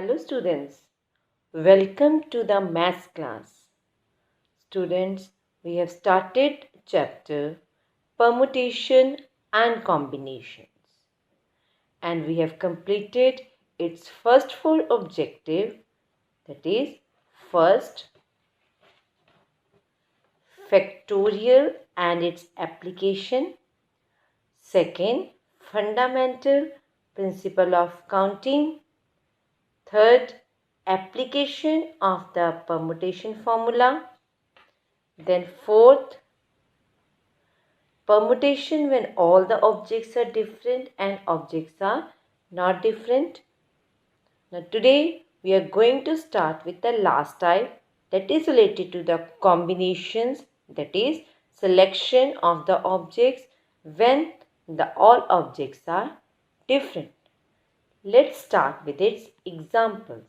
Hello students, welcome to the maths class. Students, we have started chapter permutation and combinations and we have completed its first four objective, that is first factorial and its application, second fundamental principle of counting, third application of the permutation formula, then fourth, permutation when all the objects are different and objects are not different. Now today we are going to start with the last type, that is related to the combinations, that is selection of the objects when the all objects are different. Let's start with its examples.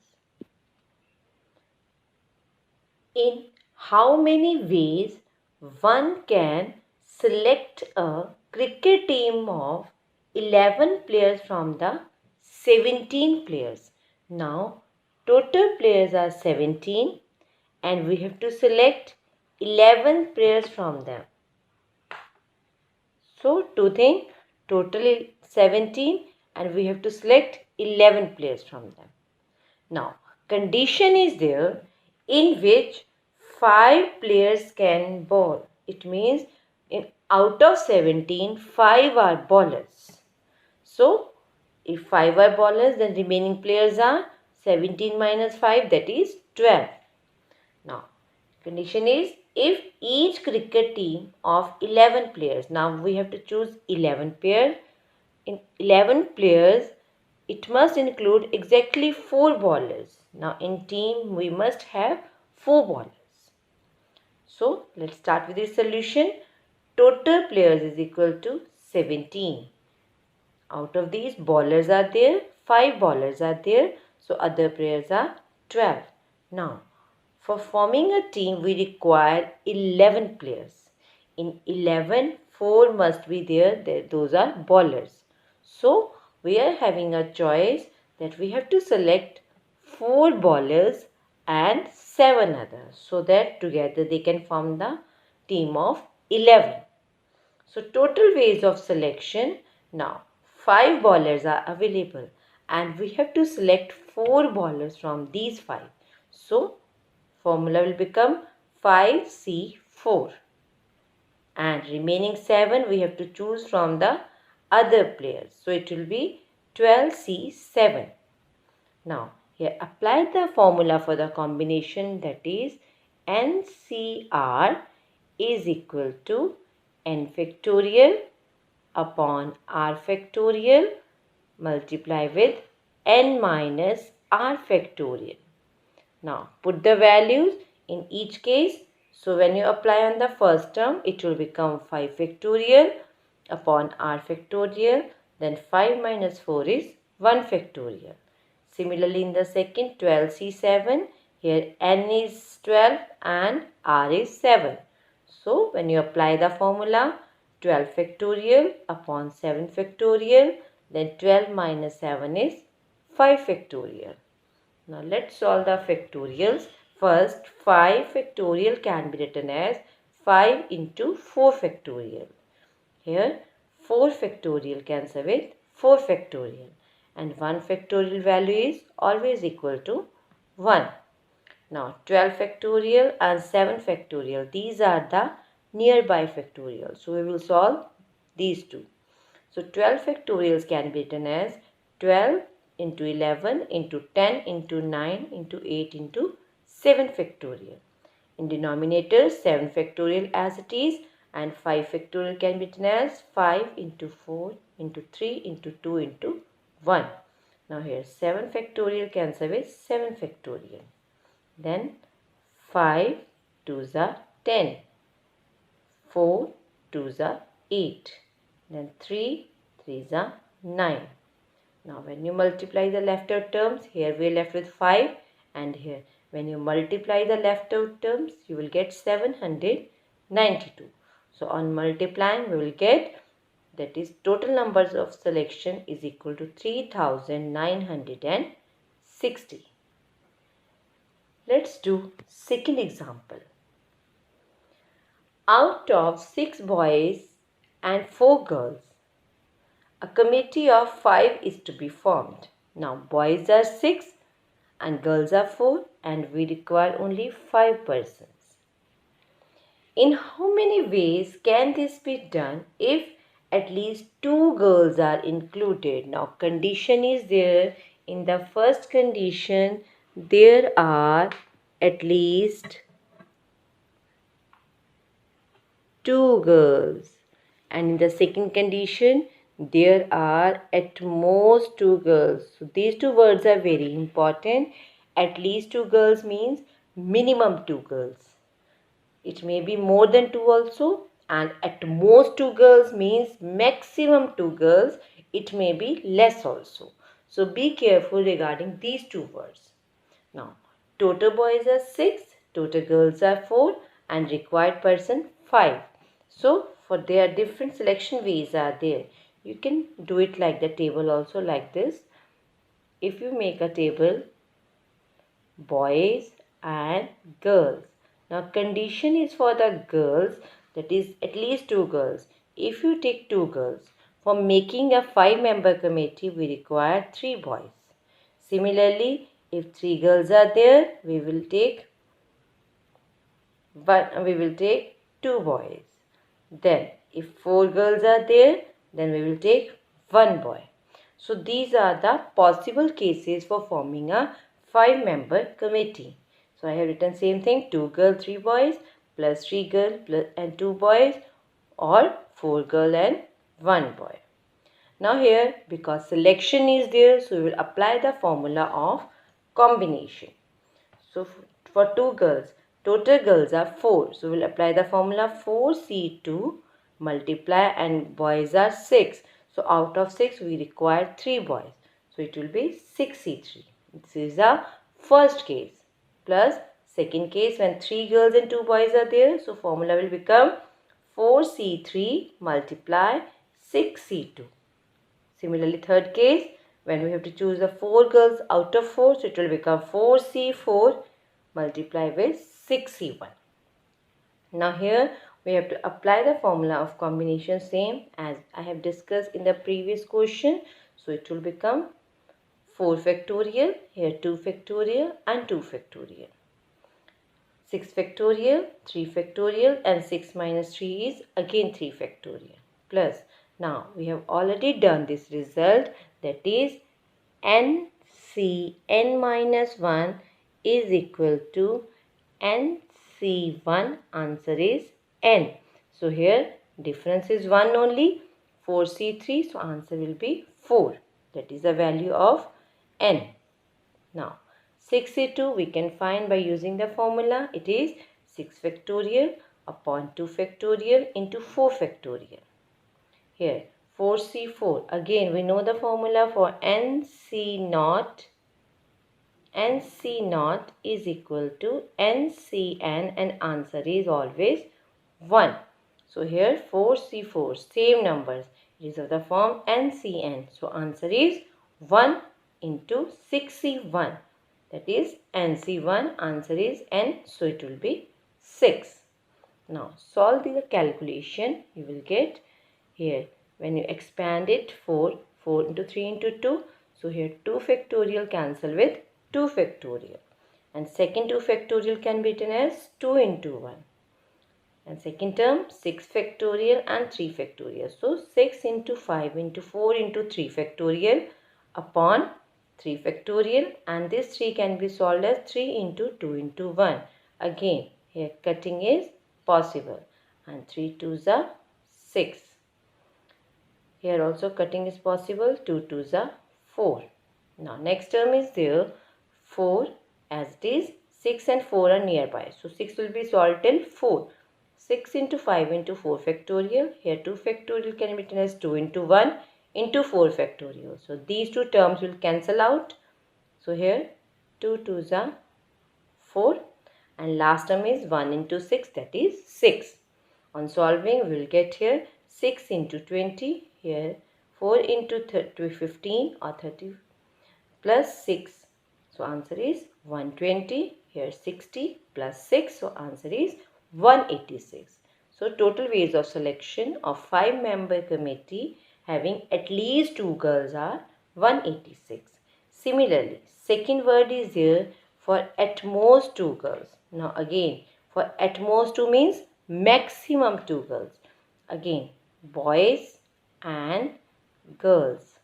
In how many ways one can select a cricket team of 11 players from the 17 players? Now, total players are 17 and we have to select 11 players from them. So, two things, total is 17 and we have to select 11 players from them. Now, condition is there in which 5 players can bowl. It means out of 17, 5 are bowlers. So, if 5 are bowlers, then remaining players are 17 minus 5, that is 12. Now, condition is if each cricket team of 11 players, now we have to choose 11 pairs. In 11 players, it must include exactly 4 bowlers. Now in team we must have 4 bowlers. So let's start with the solution. Total players is equal to 17. Out of these, bowlers are there, 5 bowlers are there. So other players are 12. Now for forming a team we require 11 players. In 11, 4 must be there, those are bowlers. So we are having a choice that we have to select 4 bowlers and 7 others, so that together they can form the team of 11. So total ways of selection. Now 5 bowlers are available and we have to select 4 bowlers from these 5. So formula will become 5C4 and remaining 7 we have to choose from the other players. So it will be 12C7. Now here apply the formula for the combination, that is NCR is equal to n factorial upon r factorial multiply with n minus r factorial. Now put the values in each case. So when you apply on the first term, it will become 5 factorial upon r factorial. Then 5 minus 4 is 1 factorial. Similarly in the second, 12C7, here n is 12 and r is 7. So when you apply the formula, 12 factorial upon 7 factorial, then 12 minus 7 is 5 factorial. Now let's solve the factorials. First, 5 factorial can be written as 5 into 4 factorial. Here 4 factorial cancel with 4 factorial and 1 factorial value is always equal to 1. Now 12 factorial and 7 factorial, these are the nearby factorials. So we will solve these two. So 12 factorials can be written as 12 into 11 into 10 into 9 into 8 into 7 factorial. In denominator, 7 factorial as it is and 5 factorial can be written as 5 into 4 into 3 into 2 into 1. Now here 7 factorial cancel with 7 factorial. Then 5 2s are 10, 4 2s are 8, then 3 3s are 9. Now when you multiply the left out terms, here we are left with 5 and here when you multiply the left out terms, you will get 792. So on multiplying we will get, that is total numbers of selection is equal to 3907. 60. Let's do second example. Out of 6 boys and 4 girls, a committee of 5 is to be formed. Now boys are 6 and girls are 4 and we require only 5 persons. In how many ways can this be done if at least 2 girls are included? Now condition is there. In the first condition there are at least 2 girls, and in the second condition there are at most 2 girls. So these two words are very important. At least 2 girls means minimum 2 girls. It may be more than 2 also, and at most 2 girls means maximum 2 girls. It may be less also. So be careful regarding these two words. Now total boys are 6, total girls are 4 and required person 5. So for their different selection ways are there. You can do it like the table also, like this. If you make a table, boys and girls. Now condition is for the girls, that is at least 2 girls. If you take 2 girls, for making a 5-member committee we require 3 boys. Similarly, if 3 girls are there, we will take 2 boys. Then if 4 girls are there, then we will take 1 boy. So these are the possible cases for forming a 5-member committee. So I have written same thing, 2 girls, 3 boys, plus 3 girls and 2 boys, or 4 girls and 1 boy. Now here, because selection is there, so we will apply the formula of combination. So for 2 girls, total girls are 4. So we will apply the formula 4C2 multiply, and boys are 6. So out of 6 we require 3 boys. So it will be 6C3. This is the first case. Plus second case, when 3 girls and 2 boys are there. So formula will become 4C3 multiply 6C2. Similarly, third case, when we have to choose the 4 girls out of 4, so it will become 4C4 multiply with 6C1. Now here we have to apply the formula of combination same as I have discussed in the previous question. So it will become 4 factorial, here 2 factorial and 2 factorial. 6 factorial, 3 factorial, and 6 minus 3 is again 3 factorial. Plus, now we have already done this result, that is NCn minus 1 is equal to NC1. Answer is N. So here difference is 1 only, 4C3. So answer will be 4. That is the value of N. Now 6C2 we can find by using the formula. It is 6 factorial upon 2 factorial into 4 factorial. Here 4C4, again we know the formula for NC naught. NC naught is equal to NCn, and answer is always 1. So here 4C4, same numbers. It is of the form NCn. So answer is 1 into 6C1. That is NC1, answer is N. So it will be 6. Now solve the calculation. You will get here, when you expand it, 4 into 3 into 2. So here 2 factorial cancel with 2 factorial. And second 2 factorial can be written as 2 into 1. And second term 6 factorial and 3 factorial. So 6 into 5 into 4 into 3 factorial upon 3 factorial, and this 3 can be solved as 3 into 2 into 1. Again here cutting is possible, and 3 2s are 6. Here also cutting is possible, 2 2s are 4. Now next term is there 4, as it is 6 and 4 are nearby. So 6 will be solved till 4. 6 into 5 into 4 factorial. Here 2 factorial can be written as 2 into 1 into 4 factorial. So these two terms will cancel out. So here 2 2s are 4, and last term is 1 into 6, that is 6. On solving we will get here 6 into 20, here 4 into 15 or 30 plus 6 So answer is 120. Here 60 plus 6. So answer is 186. So total ways of selection of 5-member committee having at least 2 girls are 186. Similarly, second word is here for at most 2 girls. Now again, for at most 2 means maximum 2 girls. Again, boys and girls.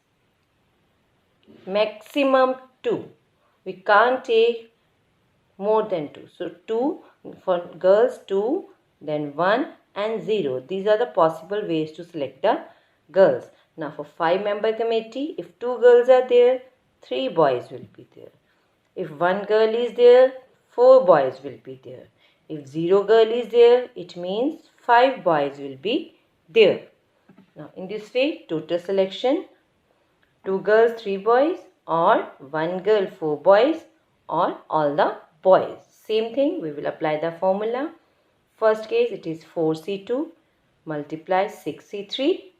Maximum 2. We can't take more than 2. So 2 for girls, 2, then 1 and 0. These are the possible ways to select the girls. Now for 5-member committee, if 2 girls are there, 3 boys will be there. If 1 girl is there, 4 boys will be there. If 0 girl is there, it means 5 boys will be there. Now in this way, total selection 2 girls, 3 boys, or 1 girl, 4 boys, or all the boys. Same thing, we will apply the formula. First case, it is 4C2 multiply 6C3.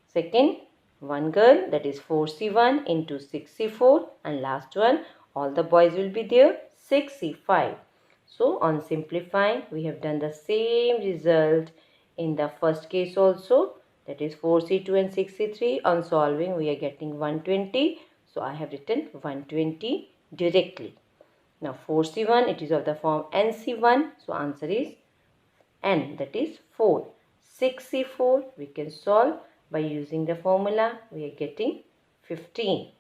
Second, 1 girl, that is 4C1 into 6C4. And last one, all the boys will be there, 6C5. So, on simplifying, we have done the same result in the first case also. That is 4C2 and 6C3. On solving, we are getting 120. So, I have written 120 directly. Now, 4C1, it is of the form NC1. So, answer is N, that is 4. 6C4, we can solve by using the formula. We are getting 15.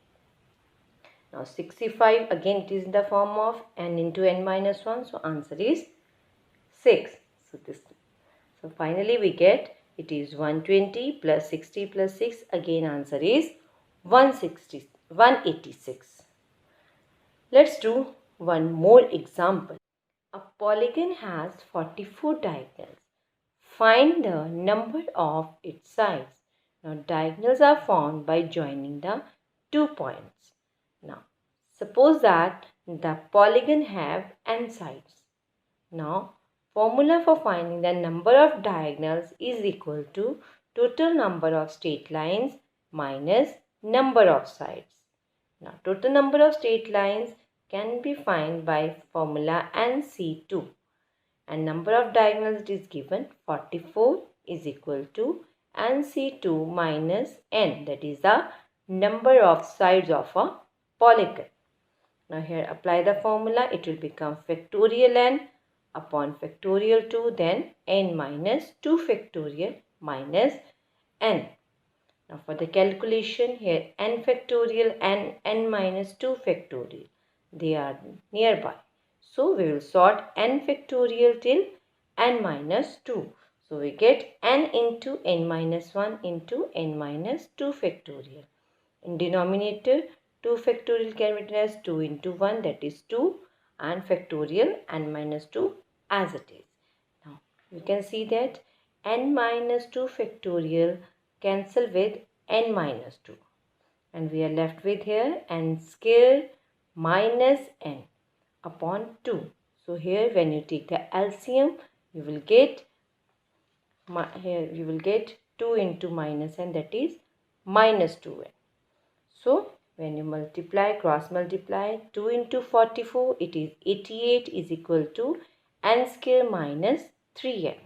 Now 65, again it is in the form of n into n minus 1. So answer is 6. So finally we get it is 120 plus 60 plus 6. Again answer is 186. Let's do one more example. A polygon has 44 diagonals. Find the number of its sides. Now diagonals are found by joining the 2 points. Now suppose that the polygon have n sides. Now formula for finding the number of diagonals is equal to total number of straight lines minus number of sides. Now total number of straight lines can be found by formula NC2. And number of diagonals it is given 44 is equal to NC2 minus n, that is the number of sides of a polygon. Now here apply the formula, it will become factorial n upon factorial 2, then n minus 2 factorial minus n. Now for the calculation, here n factorial and n minus 2 factorial, they are nearby. So we will sort n factorial till n minus 2. So we get n into n minus 1 into n minus 2 factorial. In denominator, 2 factorial can be written as 2 into 1, that is 2, and factorial n minus 2 as it is. Now you can see that n minus 2 factorial cancel with n minus 2. And we are left with here n square minus n upon 2. So here when you take the LCM, you will get 2 into minus n, that is minus 2n. So when you multiply, cross multiply 2 into 44, it is 88 is equal to n square minus 3n.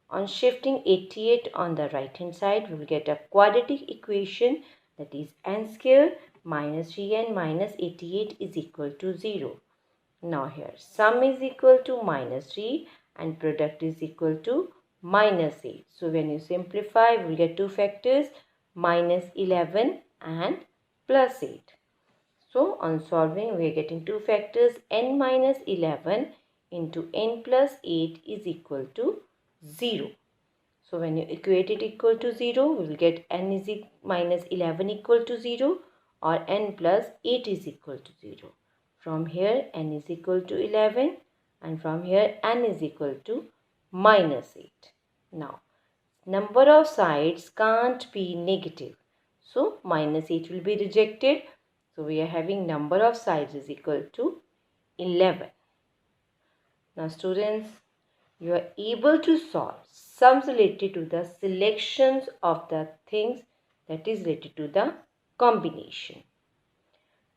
On shifting 88 on the right hand side, we will get a quadratic equation, that is n square minus 3n minus 88 is equal to 0. Now here sum is equal to minus 3 and product is equal to minus 8. So when you simplify, we will get 2 factors, minus 11 and plus 8. So on solving, we are getting 2 factors, n minus 11 into n plus 8 is equal to 0. So when you equate it equal to 0, we will get n is minus 11 equal to 0 or n plus 8 is equal to 0. From here n is equal to 11 and from here n is equal to minus 8. Now number of sides can't be negative. So minus 8 will be rejected. So we are having number of sides is equal to 11. Now students, you are able to solve sums related to the selections of the things, that is related to the combination.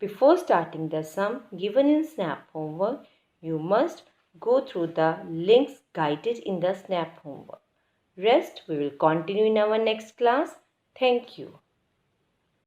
Before starting the sum given in SNAP homework, you must go through the links guided in the SNAP homework. Rest we will continue in our next class. Thank you.